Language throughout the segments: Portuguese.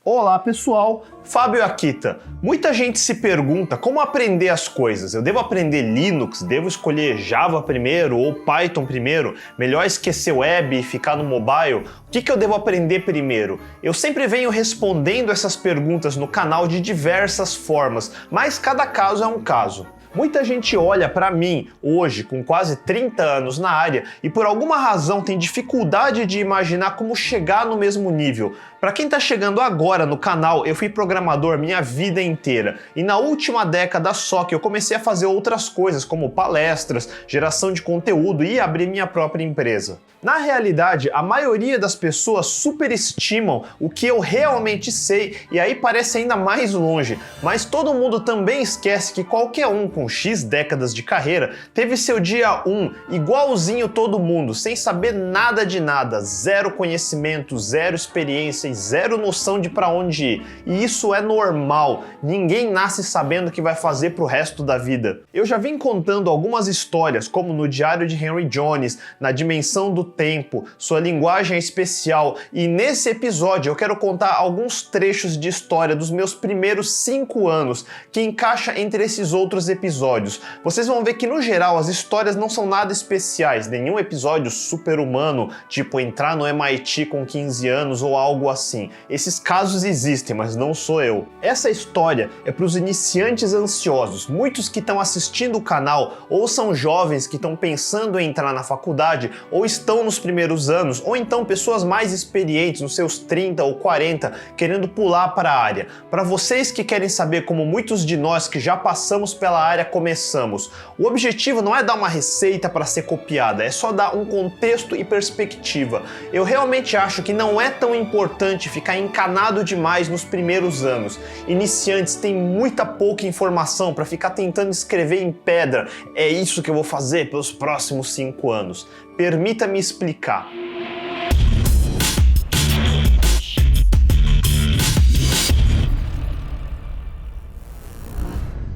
Olá pessoal, Fábio Akita. Muita gente se pergunta como aprender as coisas. Eu devo aprender Linux? Devo escolher Java primeiro ou Python primeiro? Melhor esquecer web e ficar no mobile? O que eu devo aprender primeiro? Eu sempre venho respondendo essas perguntas no canal de diversas formas, mas cada caso é um caso. Muita gente olha para mim hoje, com quase 30 anos na área, e por alguma razão tem dificuldade de imaginar como chegar no mesmo nível. Para quem está chegando agora no canal, eu fui programador minha vida inteira, e na última década só que eu comecei a fazer outras coisas, como palestras, geração de conteúdo e abrir minha própria empresa. Na realidade, a maioria das pessoas superestimam o que eu realmente sei, e aí parece ainda mais longe, mas todo mundo também esquece que qualquer um com X décadas de carreira teve seu dia 1 igualzinho todo mundo, sem saber nada de nada, zero conhecimento, zero experiência e zero noção de para onde ir. E isso é normal, ninguém nasce sabendo o que vai fazer pro resto da vida. Eu já vim contando algumas histórias, como no Diário de Henry Jones, na Dimensão do Tempo, Sua Linguagem é Especial, e nesse episódio eu quero contar alguns trechos de história dos meus primeiros 5 anos, que encaixa entre esses outros episódios. Vocês vão ver que no geral as histórias não são nada especiais, nenhum episódio super-humano, tipo entrar no MIT com 15 anos ou algo assim. Esses casos existem, mas não sou eu. Essa história é para os iniciantes ansiosos, muitos que estão assistindo o canal ou são jovens que estão pensando em entrar na faculdade ou estão nos primeiros anos, ou então pessoas mais experientes, nos seus 30 ou 40, querendo pular para a área. Para vocês que querem saber como muitos de nós que já passamos pela área começamos. O objetivo não é dar uma receita para ser copiada, é só dar um contexto e perspectiva. Eu realmente acho que não é tão importante ficar encanado demais nos primeiros anos. Iniciantes têm muita pouca informação para ficar tentando escrever em pedra. É isso que eu vou fazer pelos próximos 5 anos. Permita-me explicar.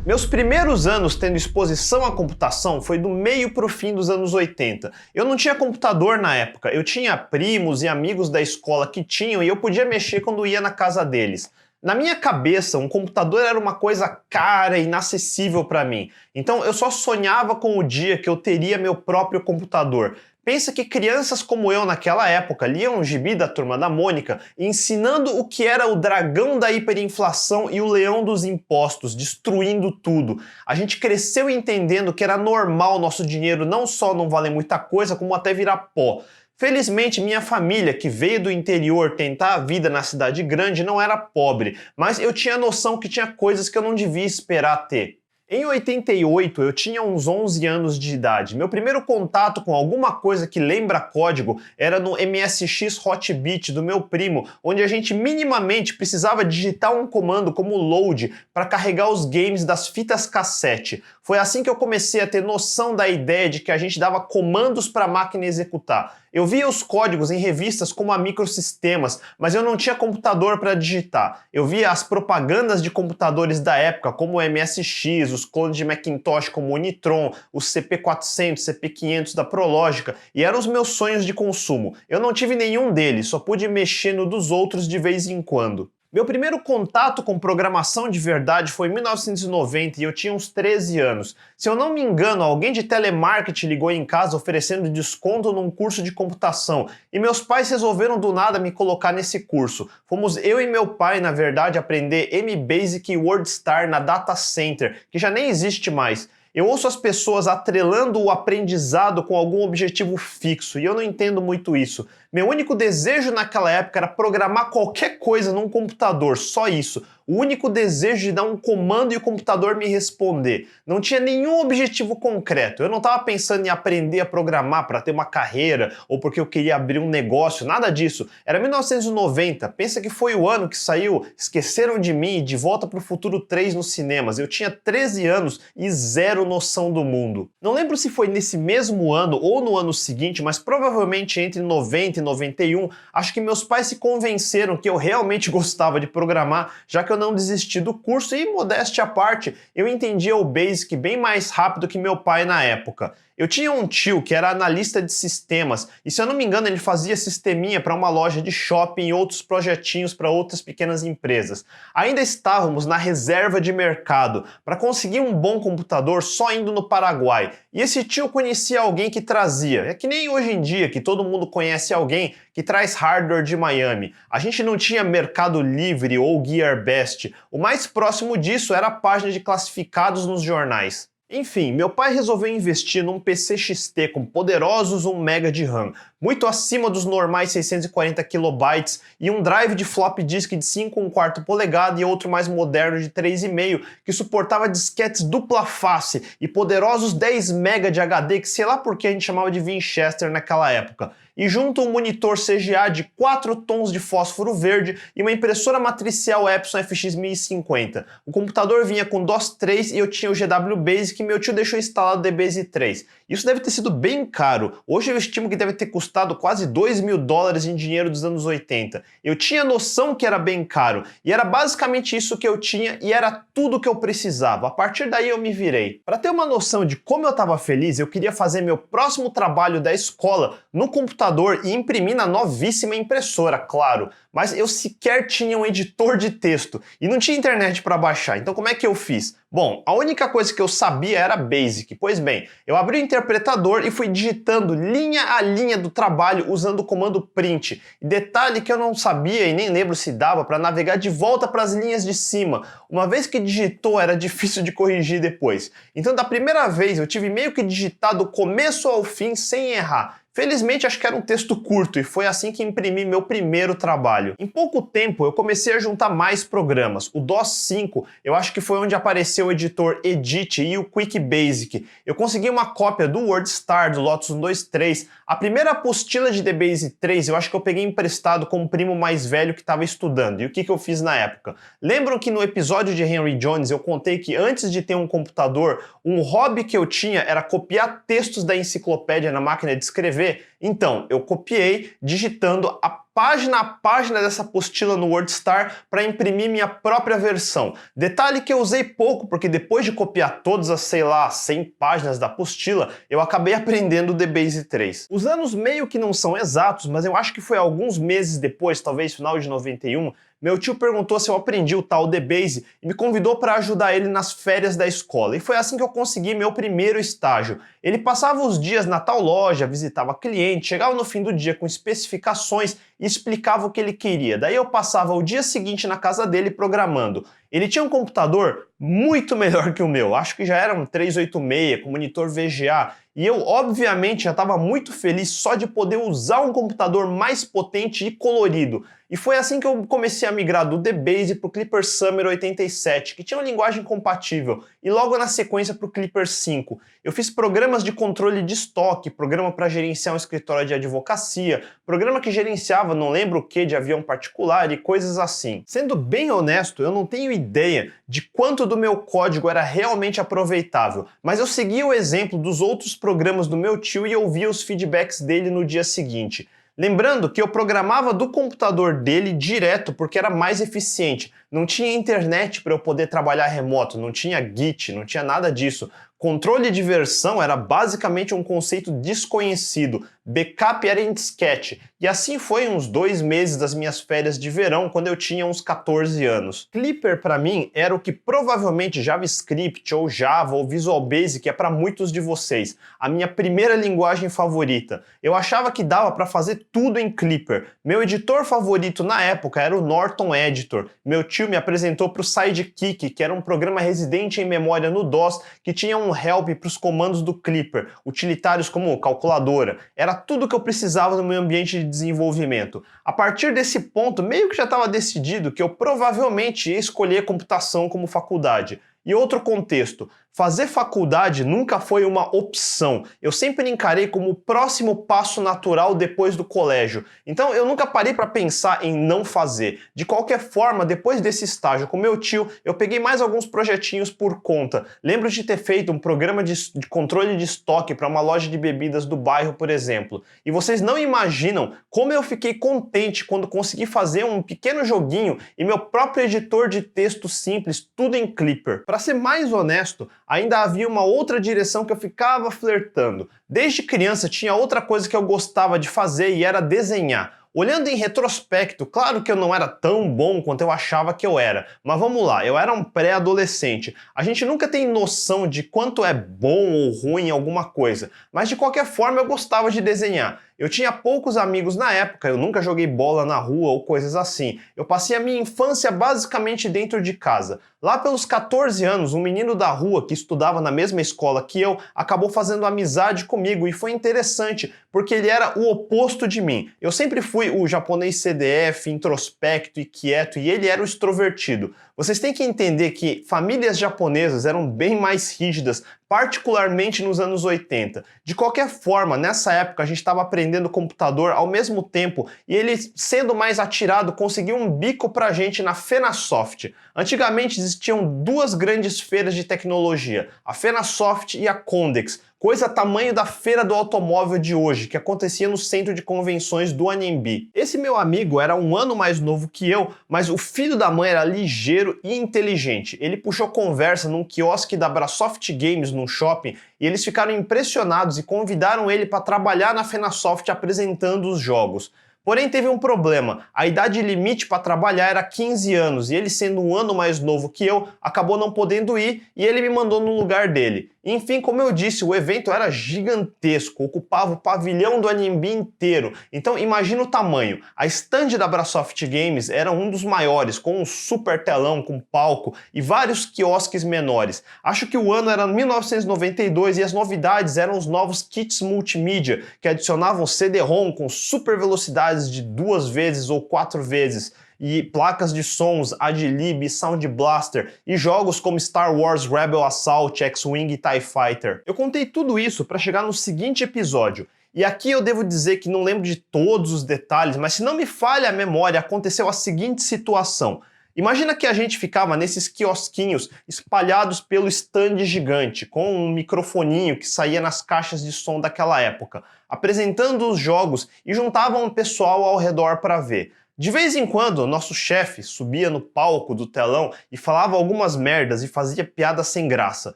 Meus primeiros anos tendo exposição à computação foi do meio para o fim dos anos 80. Eu não tinha computador na época, eu tinha primos e amigos da escola que tinham e eu podia mexer quando ia na casa deles. Na minha cabeça, um computador era uma coisa cara e inacessível para mim. Então eu só sonhava com o dia que eu teria meu próprio computador. Pensa que crianças como eu naquela época liam o gibi da Turma da Mônica ensinando o que era o dragão da hiperinflação e o leão dos impostos, destruindo tudo. A gente cresceu entendendo que era normal nosso dinheiro não só não valer muita coisa, como até virar pó. Felizmente, minha família, que veio do interior tentar a vida na cidade grande, não era pobre, mas eu tinha noção que tinha coisas que eu não devia esperar ter. Em 88, eu tinha uns 11 anos de idade. Meu primeiro contato com alguma coisa que lembra código era no MSX Hotbit do meu primo, onde a gente minimamente precisava digitar um comando como load para carregar os games das fitas cassete. Foi assim que eu comecei a ter noção da ideia de que a gente dava comandos para a máquina executar. Eu via os códigos em revistas como a Microsistemas, mas eu não tinha computador para digitar. Eu via as propagandas de computadores da época, como o MSX, os clones de Macintosh como o Nitron, o CP400, CP500 da Prologica, e eram os meus sonhos de consumo. Eu não tive nenhum deles, só pude mexer no dos outros de vez em quando. Meu primeiro contato com programação de verdade foi em 1990 e eu tinha uns 13 anos. Se eu não me engano, alguém de telemarketing ligou em casa oferecendo desconto num curso de computação e meus pais resolveram do nada me colocar nesse curso. Fomos eu e meu pai, na verdade, aprender MBasic e WordStar na Data Center, que já nem existe mais. Eu ouço as pessoas atrelando o aprendizado com algum objetivo fixo e eu não entendo muito isso. Meu único desejo naquela época era programar qualquer coisa num computador, só isso. O único desejo de dar um comando e o computador me responder. Não tinha nenhum objetivo concreto. Eu não estava pensando em aprender a programar para ter uma carreira ou porque eu queria abrir um negócio, nada disso. Era 1990, pensa que foi o ano que saiu Esqueceram de Mim e De Volta para o Futuro 3 nos cinemas. Eu tinha 13 anos e zero noção do mundo. Não lembro se foi nesse mesmo ano ou no ano seguinte, mas provavelmente entre 90 90 e 91, acho que meus pais se convenceram que eu realmente gostava de programar, já que eu não desisti do curso e, modéstia à parte, eu entendia o Basic bem mais rápido que meu pai na época. Eu tinha um tio que era analista de sistemas e, se eu não me engano, ele fazia sisteminha para uma loja de shopping e outros projetinhos para outras pequenas empresas. Ainda estávamos na reserva de mercado para conseguir um bom computador só indo no Paraguai. E esse tio conhecia alguém que trazia. É que nem hoje em dia que todo mundo conhece alguém que traz hardware de Miami. A gente não tinha Mercado Livre ou GearBest. O mais próximo disso era a página de classificados nos jornais. Enfim, meu pai resolveu investir num PC XT com poderosos 1 MB de RAM, muito acima dos normais 640 KB e um drive de floppy disk de 5,25 polegada e outro mais moderno de 3,5 que suportava disquetes dupla face e poderosos 10 MB de HD que sei lá por que a gente chamava de Winchester naquela época. E junto um monitor CGA de 4 tons de fósforo verde e uma impressora matricial Epson FX 1050. O computador vinha com DOS 3 e eu tinha o GW Basic e meu tio deixou instalado o DBase 3. Isso deve ter sido bem caro. Hoje eu estimo que deve ter custado quase $2.000 em dinheiro dos anos 80. Eu tinha noção que era bem caro e era basicamente isso que eu tinha e era tudo que eu precisava. A partir daí eu me virei. Para ter uma noção de como eu estava feliz, eu queria fazer meu próximo trabalho da escola no computador e imprimir na novíssima impressora, claro. Mas eu sequer tinha um editor de texto e não tinha internet para baixar. Então como é que eu fiz? Bom, a única coisa que eu sabia era Basic. Pois bem, eu abri o interpretador e fui digitando linha a linha do trabalho usando o comando print. E detalhe que eu não sabia e nem lembro se dava para navegar de volta para as linhas de cima. Uma vez que digitou, era difícil de corrigir depois. Então da primeira vez eu tive meio que digitar do começo ao fim sem errar. Felizmente acho que era um texto curto e foi assim que imprimi meu primeiro trabalho. Em pouco tempo eu comecei a juntar mais programas. O DOS 5 eu acho que foi onde apareceu o editor Edit e o Quick Basic. Eu consegui uma cópia do WordStar, do Lotus 123. A primeira apostila de DBase 3 eu acho que eu peguei emprestado com um primo mais velho que estava estudando. E o que eu fiz na época? Lembram que no episódio de Henry Jones eu contei que antes de ter um computador, um hobby que eu tinha era copiar textos da enciclopédia na máquina de escrever? Então, eu copiei digitando a página dessa apostila no WordStar para imprimir minha própria versão. Detalhe que eu usei pouco, porque depois de copiar todas as, sei lá, 100 páginas da apostila, eu acabei aprendendo o DBase 3. Os anos meio que não são exatos, mas eu acho que foi alguns meses depois, talvez final de 91, meu tio perguntou se eu aprendi o tal DBase e me convidou para ajudar ele nas férias da escola. E foi assim que eu consegui meu primeiro estágio. Ele passava os dias na tal loja, visitava cliente, chegava no fim do dia com especificações e explicava o que ele queria. Daí eu passava o dia seguinte na casa dele programando. Ele tinha um computador muito melhor que o meu, acho que já era um 386 com monitor VGA, e eu obviamente já estava muito feliz só de poder usar um computador mais potente e colorido. E foi assim que eu comecei a migrar do DBase para o Clipper Summer 87, que tinha uma linguagem compatível, e logo na sequência para o Clipper 5. Eu fiz programas de controle de estoque, programa para gerenciar um escritório de advocacia, programa que gerenciava não lembro o que de avião particular e coisas assim. Sendo bem honesto, eu não tenho ideia de quanto do meu código era realmente aproveitável, mas eu seguia o exemplo dos outros programas do meu tio e ouvia os feedbacks dele no dia seguinte. Lembrando que eu programava do computador dele direto porque era mais eficiente. Não tinha internet para eu poder trabalhar remoto, não tinha Git, não tinha nada disso. Controle de versão era basicamente um conceito desconhecido. Backup era em disquete. E assim foi uns 2 meses das minhas férias de verão, quando eu tinha uns 14 anos. Clipper, para mim, era o que provavelmente JavaScript, ou Java, ou Visual Basic é para muitos de vocês. A minha primeira linguagem favorita. Eu achava que dava para fazer tudo em Clipper. Meu editor favorito na época era o Norton Editor. Meu tio me apresentou para o Sidekick, que era um programa residente em memória no DOS, que tinha um help para os comandos do Clipper, utilitários como calculadora. Era tudo que eu precisava no meu ambiente de desenvolvimento. A partir desse ponto, meio que já estava decidido que eu provavelmente ia escolher computação como faculdade. E outro contexto, Fazer faculdade nunca foi uma opção. Eu sempre encarei como o próximo passo natural depois do colégio. Então eu nunca parei para pensar em não fazer. De qualquer forma, depois desse estágio com meu tio, eu peguei mais alguns projetinhos por conta. Lembro de ter feito um programa de controle de estoque para uma loja de bebidas do bairro, por exemplo. E vocês não imaginam como eu fiquei contente quando consegui fazer um pequeno joguinho e meu próprio editor de texto simples, tudo em Clipper. Para ser mais honesto, ainda havia uma outra direção que eu ficava flertando. Desde criança tinha outra coisa que eu gostava de fazer e era desenhar. Olhando em retrospecto, claro que eu não era tão bom quanto eu achava que eu era, mas vamos lá, eu era um pré-adolescente. A gente nunca tem noção de quanto é bom ou ruim alguma coisa, mas de qualquer forma eu gostava de desenhar. Eu tinha poucos amigos na época, eu nunca joguei bola na rua ou coisas assim. Eu passei a minha infância basicamente dentro de casa. Lá pelos 14 anos, um menino da rua que estudava na mesma escola que eu acabou fazendo amizade comigo e foi interessante, porque ele era o oposto de mim. Eu sempre fui o japonês CDF, introspecto e quieto, e ele era o extrovertido. Vocês têm que entender que famílias japonesas eram bem mais rígidas, particularmente nos anos 80. De qualquer forma, nessa época a gente estava aprendendo computador ao mesmo tempo e ele, sendo mais atirado, conseguiu um bico pra gente na Fenasoft. Antigamente existiam duas grandes feiras de tecnologia, a Fenasoft e a Condex, coisa tamanho da feira do automóvel de hoje, que acontecia no centro de convenções do Anhembi. Esse meu amigo era um ano mais novo que eu, mas o filho da mãe era ligeiro e inteligente. Ele puxou conversa num quiosque da Brasoft Games num shopping e eles ficaram impressionados e convidaram ele para trabalhar na Fenasoft apresentando os jogos. Porém, teve um problema. A idade limite para trabalhar era 15 anos e ele, sendo um ano mais novo que eu, acabou não podendo ir e ele me mandou no lugar dele. Enfim, como eu disse, o evento era gigantesco, ocupava o pavilhão do Anhembi inteiro. Então imagina o tamanho. A stand da Brasoft Games era um dos maiores, com um super telão, com palco e vários quiosques menores. Acho que o ano era 1992 e as novidades eram os novos kits multimídia, que adicionavam CD-ROM com super velocidades de 2 vezes ou 4 vezes, e placas de sons, Adlib, Sound Blaster e jogos como Star Wars Rebel Assault, X-Wing e TIE Fighter. Eu contei tudo isso para chegar no seguinte episódio. E aqui eu devo dizer que não lembro de todos os detalhes, mas se não me falha a memória, aconteceu a seguinte situação. Imagina que a gente ficava nesses quiosquinhos espalhados pelo stand gigante, com um microfoninho que saía nas caixas de som daquela época, apresentando os jogos e juntavam um pessoal ao redor para ver. De vez em quando, nosso chefe subia no palco do telão e falava algumas merdas e fazia piada sem graça.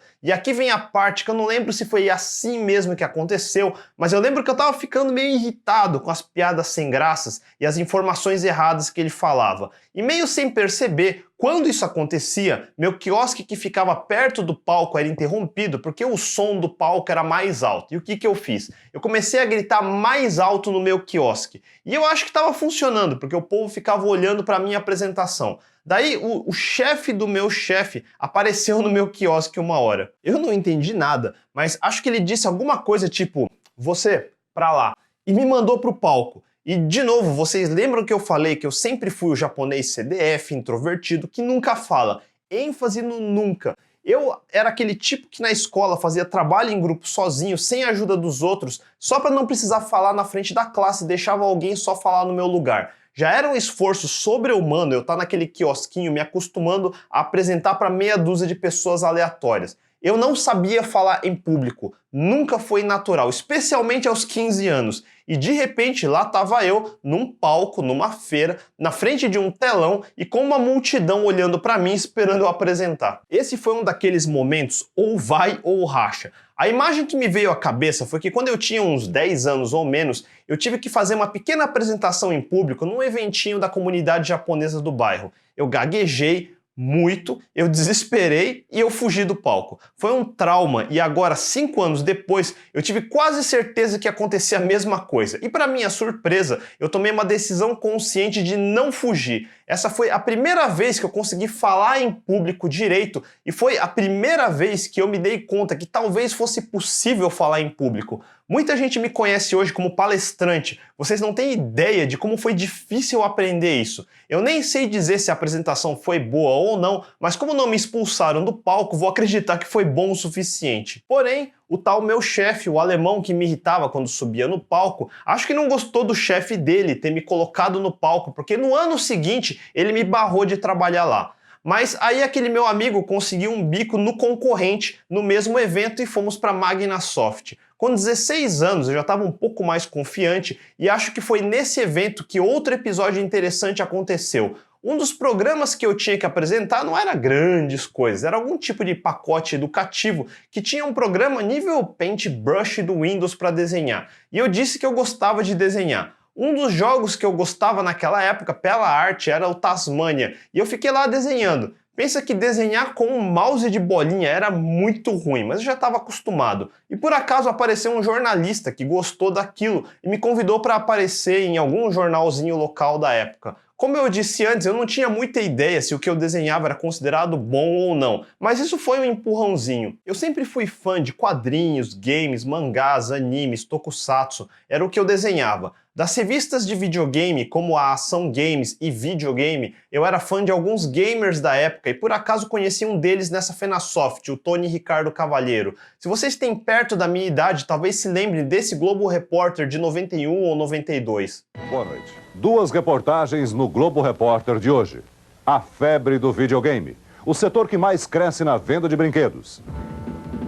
E aqui vem a parte que eu não lembro se foi assim mesmo que aconteceu, mas eu lembro que eu tava ficando meio irritado com as piadas sem graças e as informações erradas que ele falava. E meio sem perceber, quando isso acontecia, meu quiosque que ficava perto do palco era interrompido porque o som do palco era mais alto. E o que que eu fiz? Eu comecei a gritar mais alto no meu quiosque. E eu acho que estava funcionando, porque o povo ficava olhando para a minha apresentação. Daí o chefe do meu chefe apareceu no meu quiosque uma hora. Eu não entendi nada, mas acho que ele disse alguma coisa tipo, você, pra lá, e me mandou pro palco. E, de novo, vocês lembram que eu falei que eu sempre fui o japonês CDF, introvertido, que nunca fala. ênfase no nunca. Eu era aquele tipo que na escola fazia trabalho em grupo sozinho, sem a ajuda dos outros, só para não precisar falar na frente da classe e deixava alguém só falar no meu lugar. Já era um esforço sobre-humano eu estar naquele quiosquinho me acostumando a apresentar para meia dúzia de pessoas aleatórias. Eu não sabia falar em público, nunca foi natural, especialmente aos 15 anos. E de repente lá estava eu, num palco, numa feira, na frente de um telão e com uma multidão olhando para mim esperando eu apresentar. Esse foi um daqueles momentos ou vai ou racha. A imagem que me veio à cabeça foi que quando eu tinha uns 10 anos ou menos, eu tive que fazer uma pequena apresentação em público num eventinho da comunidade japonesa do bairro. Eu gaguejei muito, eu desesperei e eu fugi do palco. Foi um trauma e agora, 5 anos depois, eu tive quase certeza que acontecia a mesma coisa. E para minha surpresa, eu tomei uma decisão consciente de não fugir. Essa foi a primeira vez que eu consegui falar em público direito e foi a primeira vez que eu me dei conta que talvez fosse possível falar em público. Muita gente me conhece hoje como palestrante, vocês não têm ideia de como foi difícil aprender isso. Eu nem sei dizer se a apresentação foi boa ou não, mas como não me expulsaram do palco, vou acreditar que foi bom o suficiente. Porém, o tal meu chefe, o alemão que me irritava quando subia no palco, acho que não gostou do chefe dele ter me colocado no palco, porque no ano seguinte ele me barrou de trabalhar lá. Mas aí aquele meu amigo conseguiu um bico no concorrente no mesmo evento e fomos para a Magnasoft. Com 16 anos eu já estava um pouco mais confiante e acho que foi nesse evento que outro episódio interessante aconteceu. Um dos programas que eu tinha que apresentar não era grandes coisas, era algum tipo de pacote educativo que tinha um programa nível Paintbrush do Windows para desenhar. E eu disse que eu gostava de desenhar. Um dos jogos que eu gostava naquela época pela arte era o Tasmania, e eu fiquei lá desenhando. Pensa que desenhar com um mouse de bolinha era muito ruim, mas eu já estava acostumado. E por acaso apareceu um jornalista que gostou daquilo e me convidou para aparecer em algum jornalzinho local da época. Como eu disse antes, eu não tinha muita ideia se o que eu desenhava era considerado bom ou não, mas isso foi um empurrãozinho. Eu sempre fui fã de quadrinhos, games, mangás, animes, tokusatsu, era o que eu desenhava. Das revistas de videogame, como a Ação Games e Videogame, eu era fã de alguns gamers da época e por acaso conheci um deles nessa Fenasoft, o Tony Ricardo Cavalheiro. Se vocês têm perto da minha idade, talvez se lembrem desse Globo Repórter de 91 ou 92. Boa noite. Duas reportagens no Globo Repórter de hoje. A febre do videogame, o setor que mais cresce na venda de brinquedos.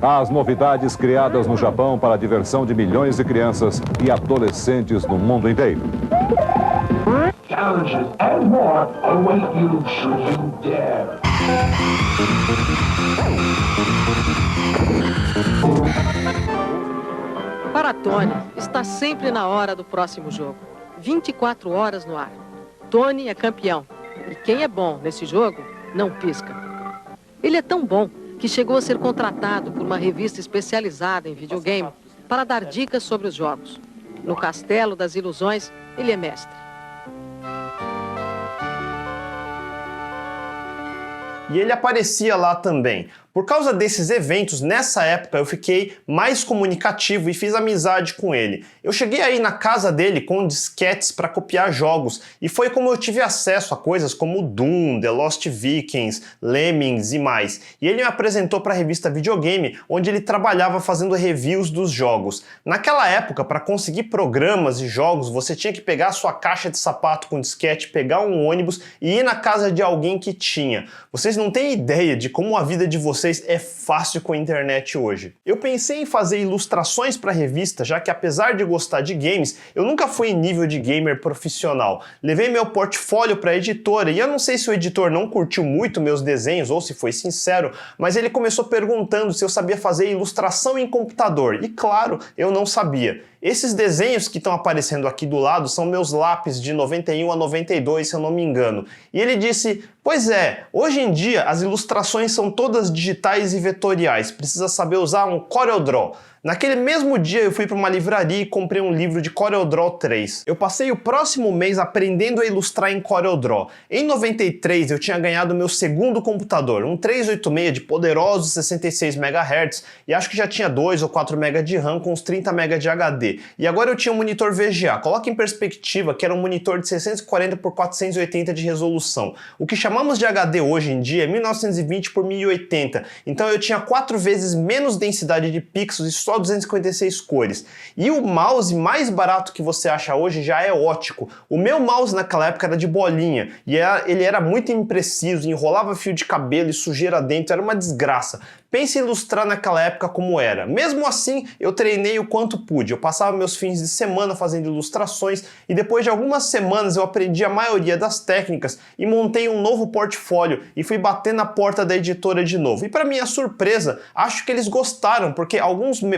As novidades criadas no Japão para a diversão de milhões de crianças e adolescentes no mundo inteiro. Challenges and more await you should you dare. Para Tony, está sempre na hora do próximo jogo. 24 horas no ar. Tony é campeão. E quem é bom nesse jogo, não pisca. Ele é tão bom que chegou a ser contratado por uma revista especializada em videogame para dar dicas sobre os jogos. No Castelo das Ilusões, ele é mestre. E ele aparecia lá também. Por causa desses eventos, nessa época eu fiquei mais comunicativo e fiz amizade com ele. Eu cheguei aí na casa dele com disquetes para copiar jogos e foi como eu tive acesso a coisas como Doom, The Lost Vikings, Lemmings e mais. E ele me apresentou para a revista Videogame, onde ele trabalhava fazendo reviews dos jogos. Naquela época, para conseguir programas e jogos, você tinha que pegar a sua caixa de sapato com disquete, pegar um ônibus e ir na casa de alguém que tinha. Vocês não têm ideia de como a vida de vocês é fácil com a internet hoje. Eu pensei em fazer ilustrações para a revista, já que apesar de gostar de games, eu nunca fui em nível de gamer profissional. Levei meu portfólio para a editora e eu não sei se o editor não curtiu muito meus desenhos ou se foi sincero, mas ele começou perguntando se eu sabia fazer ilustração em computador e claro, eu não sabia. Esses desenhos que estão aparecendo aqui do lado são meus lápis de 91 a 92, se eu não me engano. E ele disse, pois é, hoje em dia as ilustrações são todas digitais e vetoriais, precisa saber usar um CorelDRAW. Naquele mesmo dia eu fui para uma livraria e comprei um livro de CorelDRAW 3. Eu passei o próximo mês aprendendo a ilustrar em CorelDRAW. Em 93 eu tinha ganhado meu segundo computador, um 386 de poderosos 66 MHz e acho que já tinha 2 ou 4 MB de RAM com uns 30 MB de HD. E agora eu tinha um monitor VGA. Coloca em perspectiva que era um monitor de 640 por 480 de resolução. O que chamamos de HD hoje em dia é 1920 por 1080. Então eu tinha 4 vezes menos densidade de pixels e só 256 cores. E o mouse mais barato que você acha hoje já é ótico. O meu mouse naquela época era de bolinha e ele era muito impreciso, enrolava fio de cabelo e sujeira dentro, era uma desgraça. Pense em ilustrar naquela época como era. Mesmo assim, eu treinei o quanto pude. Eu passava meus fins de semana fazendo ilustrações e depois de algumas semanas eu aprendi a maioria das técnicas e montei um novo portfólio e fui bater na porta da editora de novo. E para minha surpresa, acho que eles gostaram, porque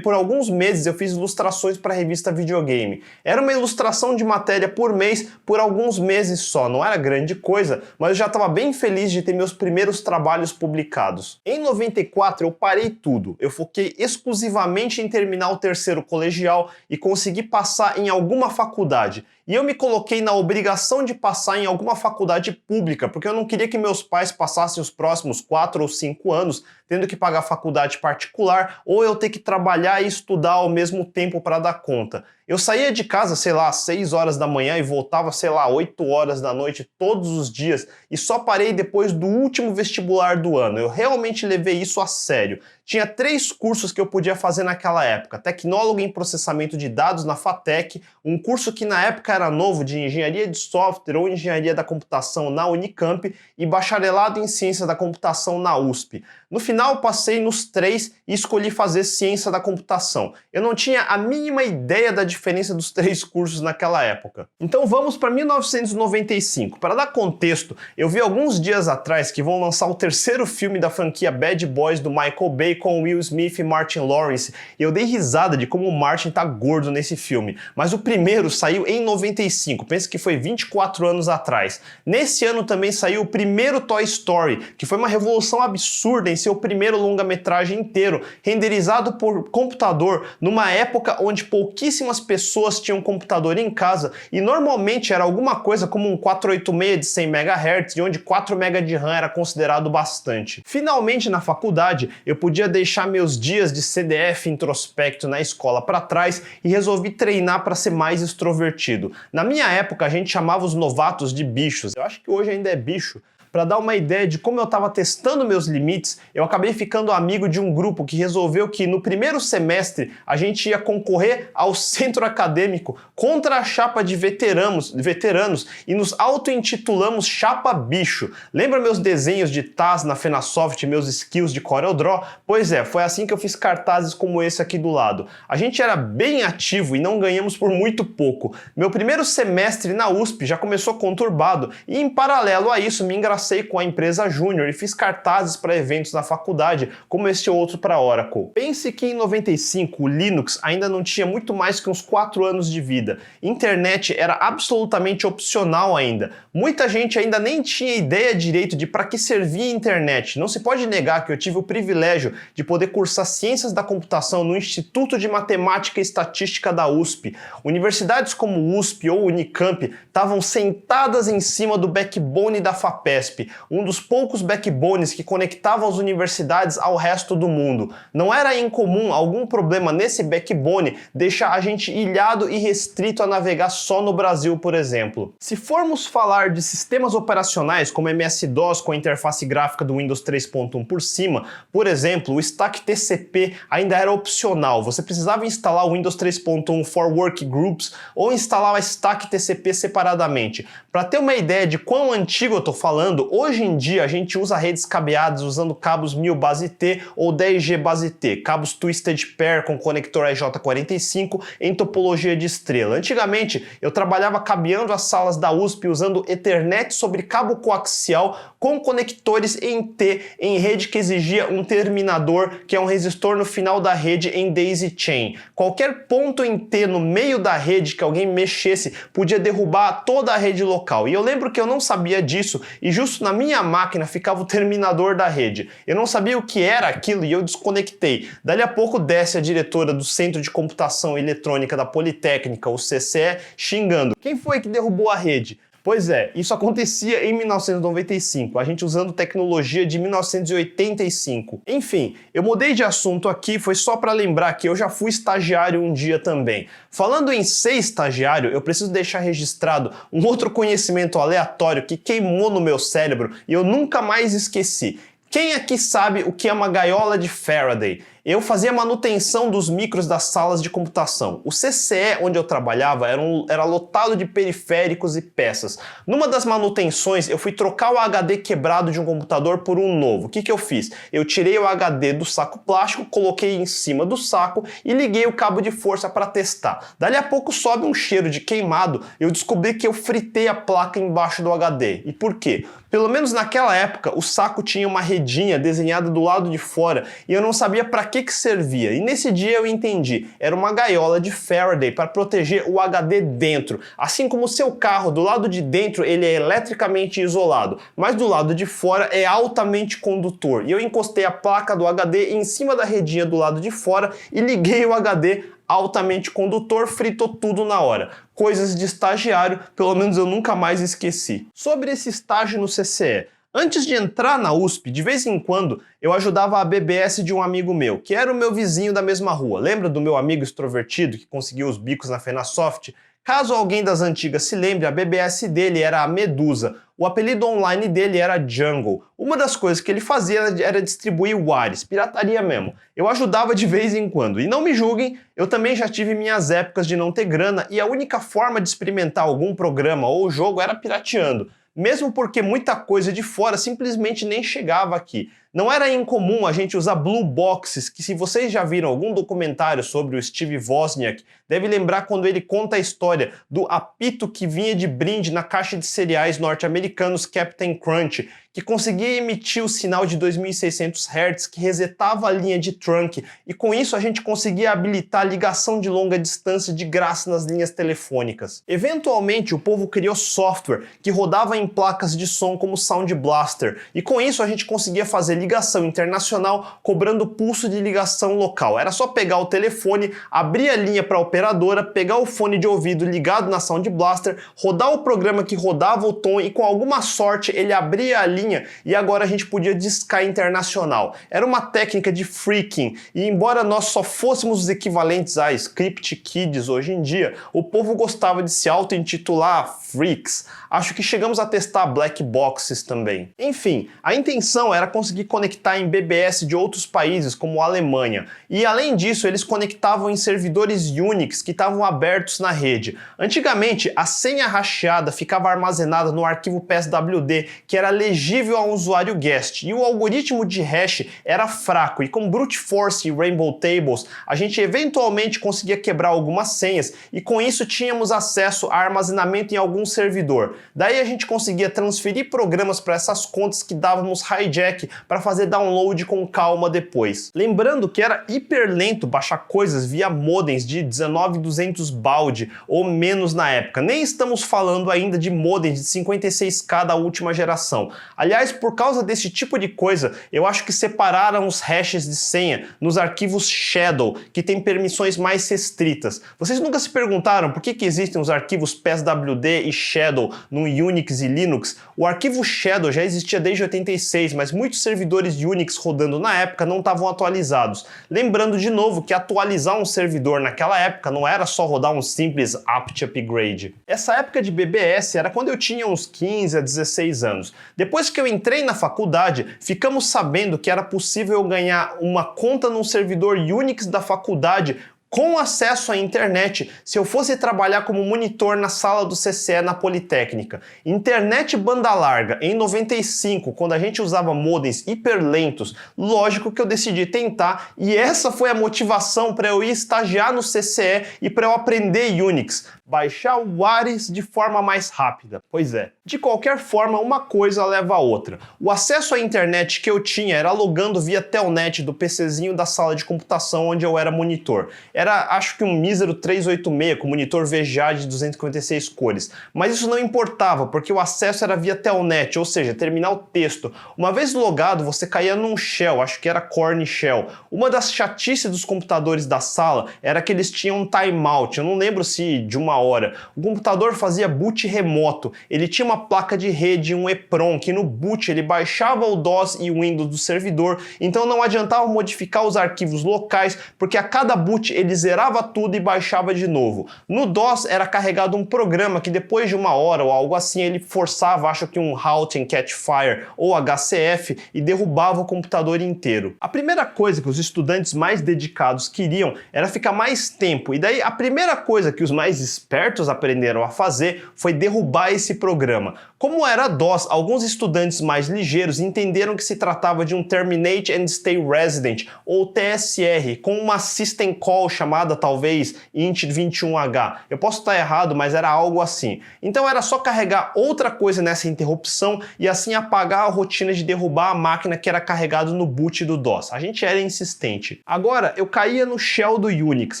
por alguns meses eu fiz ilustrações para a revista Videogame. Era uma ilustração de matéria por mês, por alguns meses só. Não era grande coisa, mas eu já estava bem feliz de ter meus primeiros trabalhos publicados. Em 94, eu parei tudo. Eu foquei exclusivamente em terminar o terceiro colegial e consegui passar em alguma faculdade. E eu me coloquei na obrigação de passar em alguma faculdade pública, porque eu não queria que meus pais passassem os próximos 4 ou 5 anos tendo que pagar faculdade particular ou eu ter que trabalhar e estudar ao mesmo tempo para dar conta. Eu saía de casa, sei lá, às 6 horas da manhã e voltava, sei lá, 8 horas da noite todos os dias e só parei depois do último vestibular do ano. Eu realmente levei isso a sério. Tinha 3 cursos que eu podia fazer naquela época: tecnólogo em processamento de dados na FATEC, um curso que na época era novo de engenharia de software ou engenharia da computação na Unicamp e bacharelado em ciência da computação na USP. No final, passei nos 3 e escolhi fazer ciência da computação. Eu não tinha a mínima ideia da diferença dos 3 cursos naquela época. Então vamos para 1995. Para dar contexto, eu vi alguns dias atrás que vão lançar o 3º filme da franquia Bad Boys do Michael Bay com Will Smith e Martin Lawrence, e eu dei risada de como o Martin tá gordo nesse filme. Mas o primeiro saiu em 95, penso que foi 24 anos atrás. Nesse ano também saiu o primeiro Toy Story, que foi uma revolução absurda em seu primeiro longa-metragem inteiro, renderizado por computador, numa época onde pouquíssimas pessoas tinham computador em casa e normalmente era alguma coisa como um 486 de 100 MHz, e onde 4 MB de RAM era considerado bastante. Finalmente, na faculdade, eu podia deixar meus dias de CDF introspecto na escola para trás e resolvi treinar para ser mais extrovertido. Na minha época, a gente chamava os novatos de bichos. Eu acho que hoje ainda é bicho. Para dar uma ideia de como eu estava testando meus limites, eu acabei ficando amigo de um grupo que resolveu que no primeiro semestre a gente ia concorrer ao centro acadêmico contra a chapa de veteranos e nos auto-intitulamos Chapa Bicho. Lembra meus desenhos de Taz na Fenasoft e meus skills de CorelDRAW? Pois é, foi assim que eu fiz cartazes como esse aqui do lado. A gente era bem ativo e não ganhamos por muito pouco. Meu primeiro semestre na USP já começou conturbado e em paralelo a isso me engracei com a empresa Júnior e fiz cartazes para eventos na faculdade, como este outro para Oracle. Pense que em 95 o Linux ainda não tinha muito mais que uns 4 anos de vida. Internet era absolutamente opcional ainda. Muita gente ainda nem tinha ideia direito de para que servia a internet. Não se pode negar que eu tive o privilégio de poder cursar Ciências da Computação no Instituto de Matemática e Estatística da USP. Universidades como USP ou Unicamp estavam sentadas em cima do backbone da FAPESP, um dos poucos backbones que conectavam as universidades ao resto do mundo. Não era incomum algum problema nesse backbone deixar a gente ilhado e restrito a navegar só no Brasil, por exemplo. Se formos falar de sistemas operacionais como MS-DOS com a interface gráfica do Windows 3.1 por cima, por exemplo, o Stack TCP ainda era opcional. Você precisava instalar o Windows 3.1 for Workgroups ou instalar o Stack TCP separadamente. Para ter uma ideia de quão antigo eu estou falando, hoje em dia a gente usa redes cabeadas usando cabos 1000 base T ou 10G base T, cabos Twisted Pair com conector RJ45 em topologia de estrela. Antigamente eu trabalhava cabeando as salas da USP usando Ethernet sobre cabo coaxial com conectores em T em rede que exigia um terminador, que é um resistor no final da rede em daisy chain. Qualquer ponto em T no meio da rede que alguém mexesse podia derrubar toda a rede local. E eu lembro que eu não sabia disso e justo na minha máquina ficava o terminador da rede. Eu não sabia o que era aquilo e eu desconectei. Dali a pouco desce a diretora do Centro de Computação Eletrônica da Politécnica, o CCE, xingando: quem foi que derrubou a rede? Pois é, isso acontecia em 1995, a gente usando tecnologia de 1985. Enfim, eu mudei de assunto aqui, foi só para lembrar que eu já fui estagiário um dia também. Falando em ser estagiário, eu preciso deixar registrado um outro conhecimento aleatório que queimou no meu cérebro e eu nunca mais esqueci. Quem aqui sabe o que é uma gaiola de Faraday? Eu fazia manutenção dos micros das salas de computação. O CCE onde eu trabalhava era lotado de periféricos e peças. Numa das manutenções eu fui trocar o HD quebrado de um computador por um novo. O que eu fiz? Eu tirei o HD do saco plástico, coloquei em cima do saco e liguei o cabo de força para testar. Dali a pouco sobe um cheiro de queimado e eu descobri que eu fritei a placa embaixo do HD. E por quê? Pelo menos naquela época o saco tinha uma redinha desenhada do lado de fora e eu não sabia para que servia. E nesse dia eu entendi, era uma gaiola de Faraday para proteger o HD dentro. Assim como o seu carro, do lado de dentro ele é eletricamente isolado, mas do lado de fora é altamente condutor. E eu encostei a placa do HD em cima da redinha do lado de fora e liguei o HD altamente condutor, fritou tudo na hora. coisas de estagiário, pelo menos eu nunca mais esqueci. Sobre esse estágio no CCE. Antes de entrar na USP, de vez em quando, eu ajudava a BBS de um amigo meu, que era o meu vizinho da mesma rua. Lembra do meu amigo extrovertido que conseguiu os bicos na Fenasoft? Caso alguém das antigas se lembre, a BBS dele era a Medusa. O apelido online dele era Jungle. Uma das coisas que ele fazia era distribuir wares, pirataria mesmo. Eu ajudava de vez em quando. E não me julguem, eu também já tive minhas épocas de não ter grana e a única forma de experimentar algum programa ou jogo era pirateando. Mesmo porque muita coisa de fora simplesmente nem chegava aqui. Não era incomum a gente usar blue boxes, que se vocês já viram algum documentário sobre o Steve Wozniak, deve lembrar quando ele conta a história do apito que vinha de brinde na caixa de cereais norte-americanos Captain Crunch, que conseguia emitir o sinal de 2600 Hz que resetava a linha de trunk, e com isso a gente conseguia habilitar a ligação de longa distância de graça nas linhas telefônicas. Eventualmente o povo criou software que rodava em placas de som como Sound Blaster, e com isso a gente conseguia fazer ligação internacional cobrando pulso de ligação local. Era só pegar o telefone, abrir a linha para a operadora, pegar o fone de ouvido ligado na Sound Blaster, rodar o programa que rodava o tom e com alguma sorte ele abria a linha e agora a gente podia discar internacional. Era uma técnica de freaking e embora nós só fôssemos os equivalentes a Script Kids hoje em dia, o povo gostava de se auto-intitular freaks. Acho que chegamos a testar black boxes também. Enfim, a intenção era conseguir conectar em BBS de outros países, como a Alemanha. E além disso, eles conectavam em servidores Unix que estavam abertos na rede. Antigamente, a senha hasheada ficava armazenada no arquivo PSWD, que era legível a um usuário guest. E o algoritmo de hash era fraco, e com Brute Force e Rainbow Tables, a gente eventualmente conseguia quebrar algumas senhas, e com isso tínhamos acesso a armazenamento em algum servidor. Daí a gente conseguia transferir programas para essas contas que dávamos hijack para fazer download com calma depois. Lembrando que era hiper lento baixar coisas via modems de 19200 baud ou menos na época. Nem estamos falando ainda de modems de 56K da última geração. Aliás, por causa desse tipo de coisa, eu acho que separaram os hashes de senha nos arquivos Shadow, que tem permissões mais restritas. Vocês nunca se perguntaram por que existem os arquivos PSWD e Shadow no Unix e Linux? O arquivo Shadow já existia desde 86, mas muitos servidores Unix rodando na época não estavam atualizados. Lembrando de novo que atualizar um servidor naquela época não era só rodar um simples apt upgrade. Essa época de BBS era quando eu tinha uns 15 a 16 anos. Depois que eu entrei na faculdade, ficamos sabendo que era possível ganhar uma conta num servidor Unix da faculdade com acesso à internet se eu fosse trabalhar como monitor na sala do CCE na Politécnica. Internet banda larga em 95, quando a gente usava modems hiperlentos, lógico que eu decidi tentar e essa foi a motivação para eu ir estagiar no CCE e para eu aprender Unix. Baixar o Ares de forma mais rápida. Pois é. De qualquer forma, uma coisa leva a outra. O acesso à internet que eu tinha era logando via Telnet do PCzinho da sala de computação onde eu era monitor. Era, acho que um mísero 386 com monitor VGA de 256 cores. Mas isso não importava, porque o acesso era via Telnet, ou seja, terminal texto. Uma vez logado, você caía num shell, acho que era Corn Shell. Uma das chatices dos computadores da sala era que eles tinham um timeout. Eu não lembro se de uma hora. O computador fazia boot remoto. Ele tinha uma placa de rede, um EPROM, que no boot ele baixava o DOS e o Windows do servidor, então não adiantava modificar os arquivos locais, porque a cada boot ele zerava tudo e baixava de novo. No DOS era carregado um programa que depois de uma hora ou algo assim ele forçava, acho que um Halt and Catch Fire ou HCF e derrubava o computador inteiro. A primeira coisa que os estudantes mais dedicados queriam era ficar mais tempo, e daí a primeira coisa que os mais espertos aprenderam a fazer foi derrubar esse programa. Como era DOS, alguns estudantes mais ligeiros entenderam que se tratava de um Terminate and Stay Resident, ou TSR, com uma system call chamada talvez int21h. Eu posso estar errado, mas era algo assim. Então era só carregar outra coisa nessa interrupção e assim apagar a rotina de derrubar a máquina que era carregado no boot do DOS. A gente era insistente. Agora, eu caía no shell do Unix.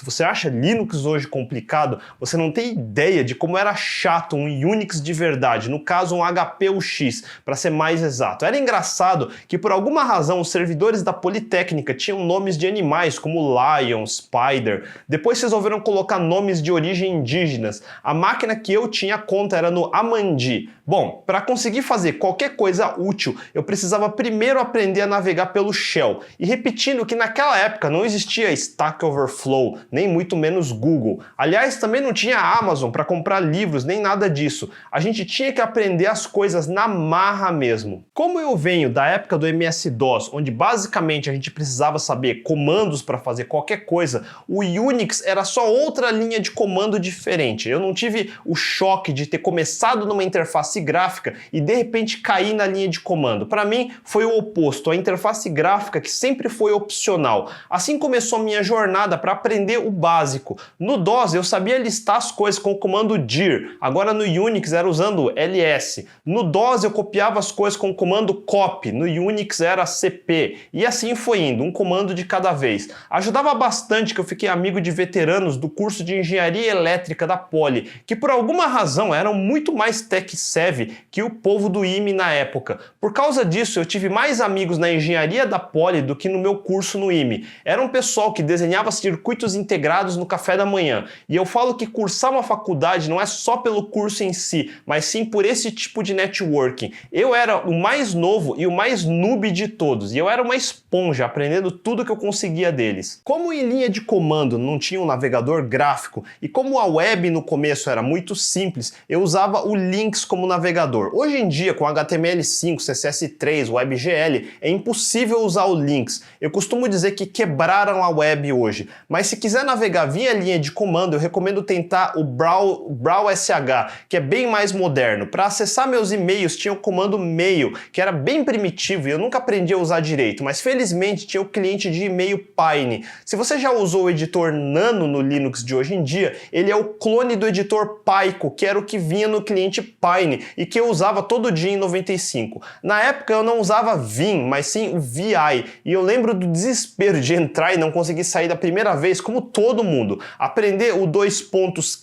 Você acha Linux hoje complicado? Você não tem ideia de como era chato um Unix de verdade, no caso um HP-UX, para ser mais exato. Era engraçado que por alguma razão os servidores da Politécnica tinham nomes de animais como Lion, Spider, Commander. Depois resolveram colocar nomes de origem indígenas. A máquina que eu tinha conta era no Amandi. Bom, para conseguir fazer qualquer coisa útil, eu precisava primeiro aprender a navegar pelo Shell. E repetindo que naquela época não existia Stack Overflow, nem muito menos Google. Aliás, também não tinha Amazon para comprar livros, nem nada disso. A gente tinha que aprender as coisas na marra mesmo. Como eu venho da época do MS-DOS, onde basicamente a gente precisava saber comandos para fazer qualquer coisa, o Unix era só outra linha de comando diferente. Eu não tive o choque de ter começado numa interface gráfica e de repente cair na linha de comando. Para mim foi o oposto, a interface gráfica que sempre foi opcional. Assim começou a minha jornada para aprender o básico. No DOS eu sabia listar as coisas com o comando dir, agora no Unix era usando ls. No DOS eu copiava as coisas com o comando copy, no Unix era cp. E assim foi indo, um comando de cada vez. Ajudava bastante que eu fiquei amigo de veteranos do curso de engenharia elétrica da Poli, que por alguma razão eram muito mais tech-savvy que o povo do IME na época. Por causa disso, eu tive mais amigos na engenharia da Poli do que no meu curso no IME. Era um pessoal que desenhava circuitos integrados no café da manhã. E eu falo que cursar uma faculdade não é só pelo curso em si, mas sim por esse tipo de networking. Eu era o mais novo e o mais noob de todos, e eu era uma esponja, aprendendo tudo que eu conseguia deles. Como em linha de comando não tinha um navegador gráfico, e como a web no começo era muito simples, eu usava o Lynx como navegador. Hoje em dia, com HTML5, CSS3, WebGL, é impossível usar o Lynx. Eu costumo dizer que quebraram a web hoje, mas se quiser navegar via linha de comando, eu recomendo tentar o BrowSH, que é bem mais moderno. Para acessar meus e-mails tinha o comando mail, que era bem primitivo e eu nunca aprendi a usar direito, mas felizmente tinha o cliente de e-mail Pine. Se você já usou o editor Nano no Linux de hoje em dia, ele é o clone do editor Pico, que era o que vinha no cliente Pine e que eu usava todo dia em 95. Na época eu não usava Vim, mas sim o VI, e eu lembro do desespero de entrar e não conseguir sair da primeira vez, como todo mundo. Aprender o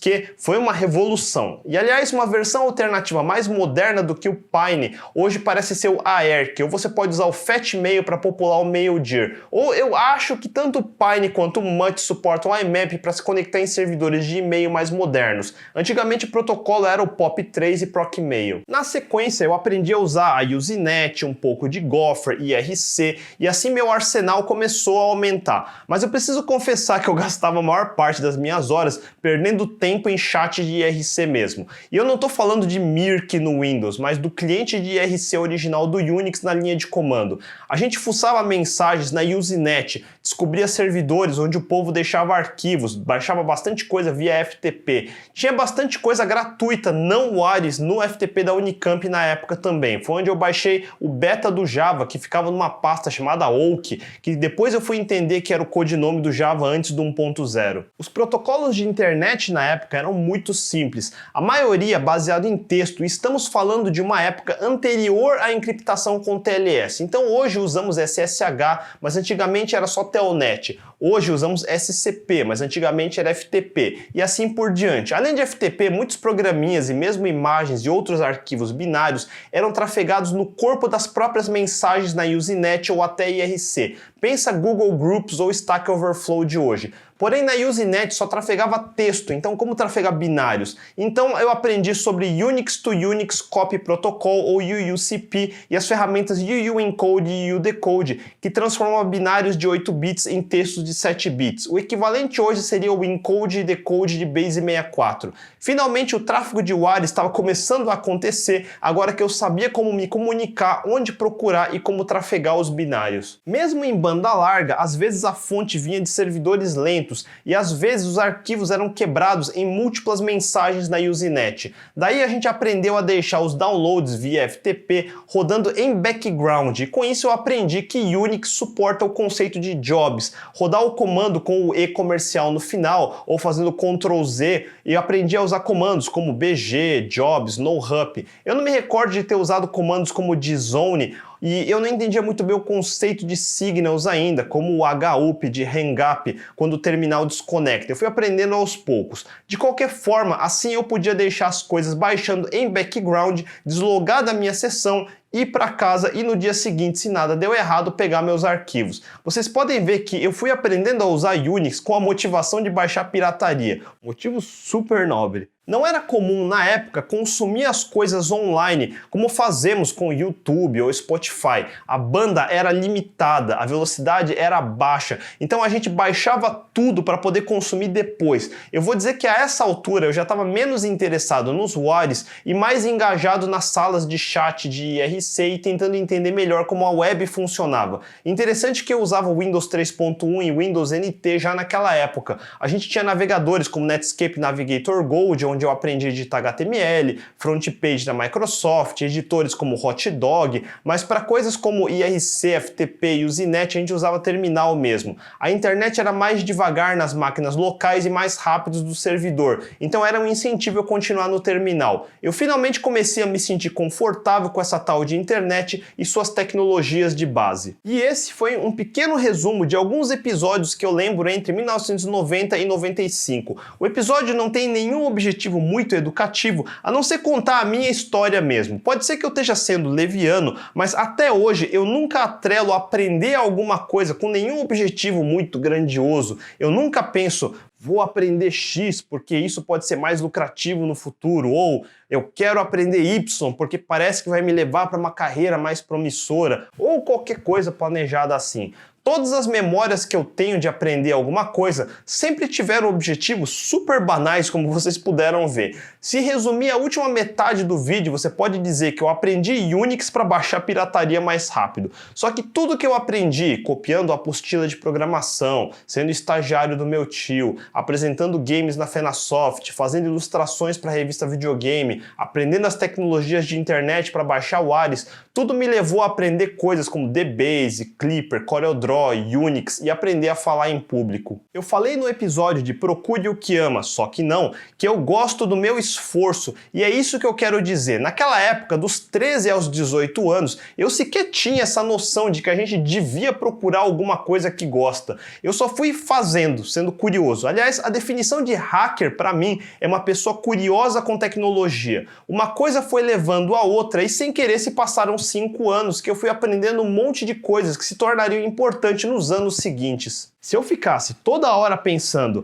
Q foi uma revolução. E aliás, uma versão alternativa mais moderna do que o Pine hoje parece ser o Aerc, ou você pode usar o Fatmail para popular o MailDir. Ou eu acho que tanto o Pine quanto o Mutt suportam o IMAP para se conectar em servidores de e-mail mais modernos. Antigamente o protocolo era o POP3 e ProcMail. Na sequência eu aprendi a usar a Usenet, um pouco de Gopher, IRC, e assim meu arsenal começou a aumentar. Mas eu preciso confessar que eu gastava a maior parte das minhas horas perdendo tempo em chat de IRC mesmo. E eu não estou falando de Mirk no Windows, mas do cliente de IRC original do Unix na linha de comando. A gente fuçava mensagens na Usenet, descobria servidores onde o povo deixava arquivos, baixava bastante coisa via FTP. Tinha bastante coisa gratuita, não WARES, no FTP da Unicamp na época também. Foi onde eu baixei o beta do Java, que ficava numa pasta chamada Oak, que depois eu fui entender que era o codinome do Java antes do 1.0. Os protocolos de internet na época eram muito simples, a maioria baseado em texto, e estamos falando de uma época anterior à encriptação com TLS. Então hoje usamos SSH, mas antigamente era só Telnet. Hoje usamos SCP, mas antigamente era FTP, e assim por diante. Além de FTP, muitos programinhas e mesmo imagens e outros arquivos binários eram trafegados no corpo das próprias mensagens na Usenet ou até IRC. Pensa Google Groups ou Stack Overflow de hoje. Porém, na Usenet só trafegava texto, então como trafegar binários? Então eu aprendi sobre Unix to Unix Copy Protocol, ou UUCP, e as ferramentas UUEncode e UDecode, que transformam binários de 8 bits em textos de 7 bits. O equivalente hoje seria o encode e decode de Base 64. Finalmente o tráfego de WAR estava começando a acontecer, agora que eu sabia como me comunicar, onde procurar e como trafegar os binários. Mesmo em banda larga, às vezes a fonte vinha de servidores lentos, e às vezes os arquivos eram quebrados em múltiplas mensagens na Usenet. Daí a gente aprendeu a deixar os downloads via FTP rodando em background, e com isso eu aprendi que Unix suporta o conceito de jobs, rodar o comando com o E comercial no final, ou fazendo Ctrl Z, e eu aprendi a usar comandos como BG, jobs, NoHup. Eu não me recordo de ter usado comandos como dzone, e eu não entendia muito bem o conceito de signals ainda, como o HUP de hang-up, quando o terminal desconecta. Eu fui aprendendo aos poucos. De qualquer forma, assim eu podia deixar as coisas baixando em background, deslogar da minha sessão ir para casa e no dia seguinte, se nada deu errado, pegar meus arquivos. Vocês podem ver que eu fui aprendendo a usar Unix com a motivação de baixar pirataria. Motivo super nobre. Não era comum, na época, consumir as coisas online como fazemos com YouTube ou Spotify. A banda era limitada, a velocidade era baixa, então a gente baixava tudo para poder consumir depois. Eu vou dizer que a essa altura eu já estava menos interessado nos WARs e mais engajado nas salas de chat de IRC e tentando entender melhor como a web funcionava. Interessante que eu usava o Windows 3.1 e Windows NT já naquela época. A gente tinha navegadores como Netscape Navigator Gold, onde eu aprendi a editar HTML, front page da Microsoft, editores como Hotdog, mas para coisas como IRC, FTP e Usenet a gente usava terminal mesmo. A internet era mais devagar nas máquinas locais e mais rápidos do servidor, então era um incentivo eu continuar no terminal. Eu finalmente comecei a me sentir confortável com essa tal de internet e suas tecnologias de base. E esse foi um pequeno resumo de alguns episódios que eu lembro entre 1990 e 95. O episódio não tem nenhum objetivo muito educativo, a não ser contar a minha história mesmo. Pode ser que eu esteja sendo leviano, mas até hoje eu nunca atrelo a aprender alguma coisa com nenhum objetivo muito grandioso. Eu nunca penso, vou aprender X porque isso pode ser mais lucrativo no futuro, ou eu quero aprender Y porque parece que vai me levar para uma carreira mais promissora, ou qualquer coisa planejada assim. Todas as memórias que eu tenho de aprender alguma coisa sempre tiveram objetivos super banais, como vocês puderam ver. Se resumir a última metade do vídeo, você pode dizer que eu aprendi Unix para baixar pirataria mais rápido. Só que tudo que eu aprendi, copiando a apostila de programação, sendo estagiário do meu tio, apresentando games na Fenasoft, fazendo ilustrações para a revista Videogame, aprendendo as tecnologias de internet para baixar o Ares, tudo me levou a aprender coisas como DBase, Clipper, CorelDRAW, Unix e aprender a falar em público. Eu falei no episódio de Procure o que ama, só que não, que eu gosto do meu esforço e é isso que eu quero dizer. Naquela época, dos 13 aos 18 anos, eu sequer tinha essa noção de que a gente devia procurar alguma coisa que gosta. Eu só fui fazendo, sendo curioso. Aliás, a definição de hacker para mim é uma pessoa curiosa com tecnologia. Uma coisa foi levando a outra e sem querer se passaram 5 anos que eu fui aprendendo um monte de coisas que se tornariam importantes nos anos seguintes. Se eu ficasse toda hora pensando,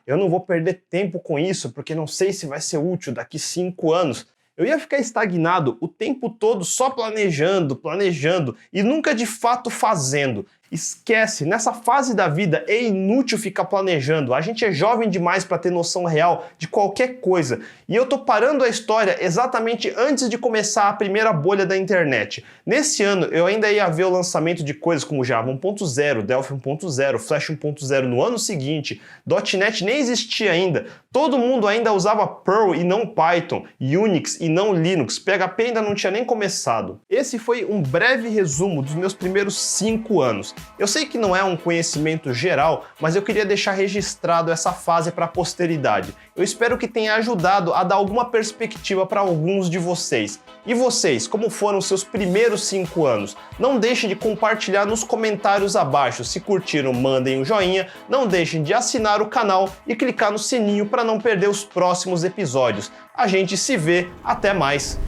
eu não vou perder tempo com isso porque não sei se vai ser útil daqui 5 anos, eu ia ficar estagnado o tempo todo só planejando e nunca de fato fazendo. Esquece, nessa fase da vida é inútil ficar planejando, a gente é jovem demais para ter noção real de qualquer coisa. E eu tô parando a história exatamente antes de começar a primeira bolha da internet. Nesse ano eu ainda ia ver o lançamento de coisas como Java 1.0, Delphi 1.0, Flash 1.0 no ano seguinte, .NET nem existia ainda, todo mundo ainda usava Perl e não Python, Unix e não Linux, PHP ainda não tinha nem começado. Esse foi um breve resumo dos meus primeiros 5 anos. Eu sei que não é um conhecimento geral, mas eu queria deixar registrado essa fase para a posteridade. Eu espero que tenha ajudado a dar alguma perspectiva para alguns de vocês. E vocês, como foram seus primeiros 5 anos? Não deixem de compartilhar nos comentários abaixo. Se curtiram, mandem um joinha, não deixem de assinar o canal e clicar no sininho para não perder os próximos episódios. A gente se vê, até mais!